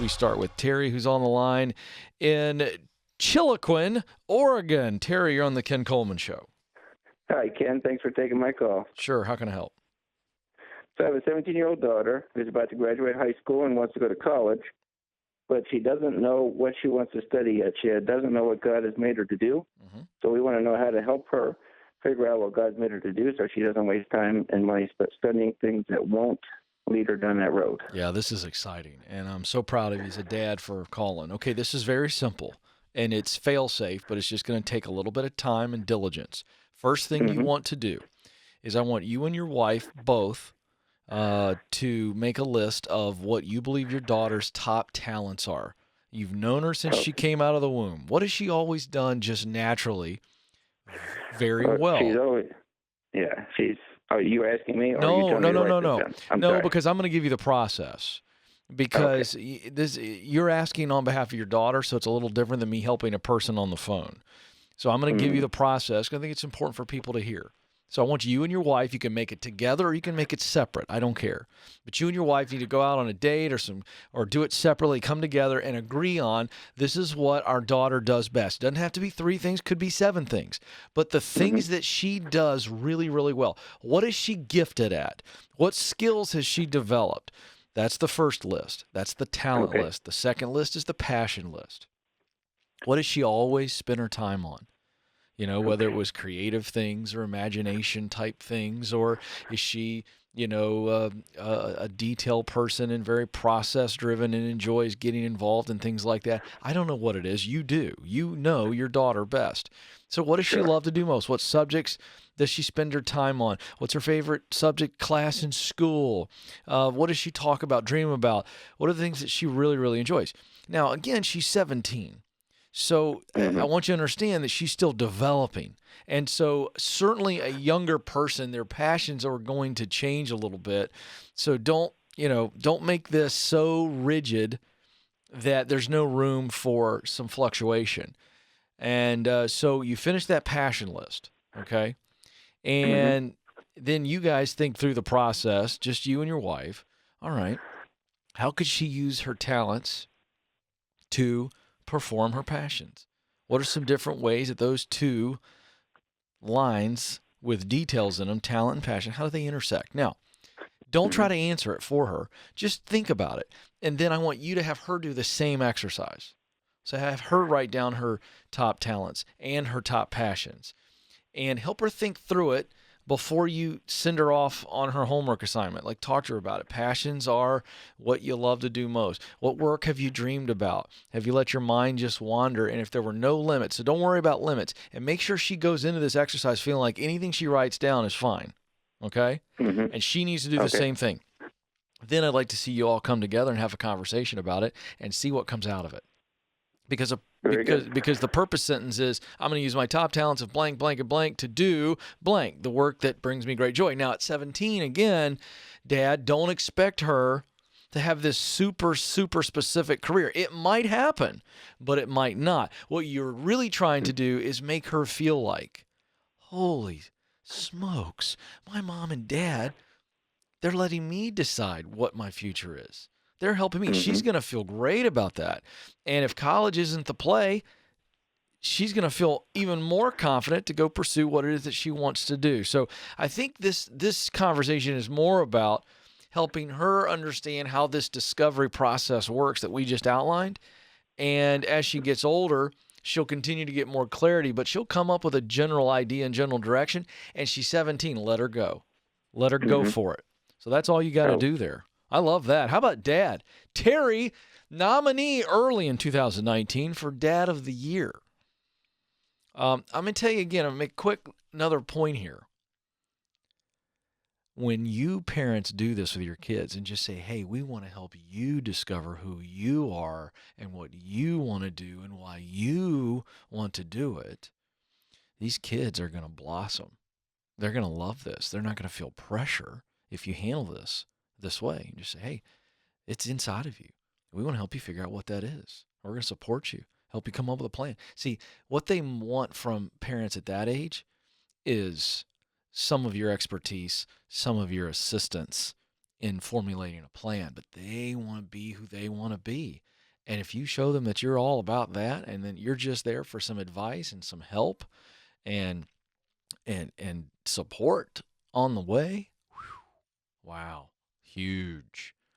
We start with Terry, who's on the line in Chiloquin, Oregon. Terry, you're on the Ken Coleman Show. Hi, Ken. Thanks for taking my call. Sure. How can I help? So I have a 17-year-old daughter who's about to graduate high school and wants to go to college, but she doesn't know what she wants to study yet. She doesn't know what God has made her to do. Mm-hmm. So we want to know how to help her figure out what God's made her to do so she doesn't waste time and money studying things that won't lead her down that road. Yeah, this is exciting, and I'm so proud of you as a dad for calling. Okay, this is very simple, and it's fail-safe, but it's just going to take a little bit of time and diligence. First thing you want to do is I want you and your wife both to make a list of what you believe your daughter's top talents are. You've known her since she came out of the womb. What has she always done just naturally very well? She's always, are you asking me? Or are you No. sorry. Because I'm going to give you the process. Because you're asking on behalf of your daughter, so it's a little different than me helping a person on the phone. So I'm going to give you the process because I think it's important for people to hear. So I want you and your wife, you can make it together or you can make it separate. I don't care. But you and your wife need to go out on a date or do it separately, come together and agree on this is what our daughter does best. It doesn't have to be 3 things, could be 7 things. But the things that she does really, really well. What is she gifted at? What skills has she developed? That's the first list. That's the talent list. The second list is the passion list. What does she always spend her time on? You know, whether it was creative things or imagination type things, or is she, a detail person and very process driven and enjoys getting involved in things like that? I don't know what it is. You do. You know your daughter best. So what does she love to do most? What subjects does she spend her time on? What's her favorite subject class in school? What does she talk about, dream about? What are the things that she really, really enjoys? Now, again, she's 17. So I want you to understand that she's still developing. And so certainly a younger person, their passions are going to change a little bit. So don't make this so rigid that there's no room for some fluctuation. And so you finish that passion list, okay? And then you guys think through the process, just you and your wife. All right, how could she use her talents to perform her passions? What are some different ways that those 2 lines with details in them, talent and passion, how do they intersect? Now, don't try to answer it for her. Just think about it. And then I want you to have her do the same exercise. So have her write down her top talents and her top passions and help her think through it before you send her off on her homework assignment. Like, talk to her about it. Passions are what you love to do most. What work have you dreamed about? Have you let your mind just wander? And if there were no limits, so don't worry about limits. And make sure she goes into this exercise feeling like anything she writes down is fine, okay? And she needs to do the same thing. Then I'd like to see you all come together and have a conversation about it and see what comes out of it. Because the purpose sentence is, I'm going to use my top talents of blank, blank, and blank to do blank, the work that brings me great joy. Now, at 17, again, Dad, don't expect her to have this super, super specific career. It might happen, but it might not. What you're really trying to do is make her feel like, holy smokes, my mom and dad, they're letting me decide what my future is. They're helping me. She's going to feel great about that. And if college isn't the play, she's going to feel even more confident to go pursue what it is that she wants to do. So I think this conversation is more about helping her understand how this discovery process works that we just outlined. And as she gets older, she'll continue to get more clarity, but she'll come up with a general idea and general direction. And she's 17. Let her go. Let her go for it. So that's all you got to do there. I love that. How about Dad? Terry, nominee early in 2019 for Dad of the Year. I'm going to tell you again, I'm going to make another point here. When you parents do this with your kids and just say, hey, we want to help you discover who you are and what you want to do and why you want to do it, these kids are going to blossom. They're going to love this. They're not going to feel pressure if you handle this way. And just say, hey, it's inside of you. We want to help you figure out what that is. We're going to support you, help you come up with a plan. See, what they want from parents at that age is some of your expertise, some of your assistance in formulating a plan, but they want to be who they want to be. And if you show them that you're all about that, and then you're just there for some advice and some help and support on the way, wow, huge.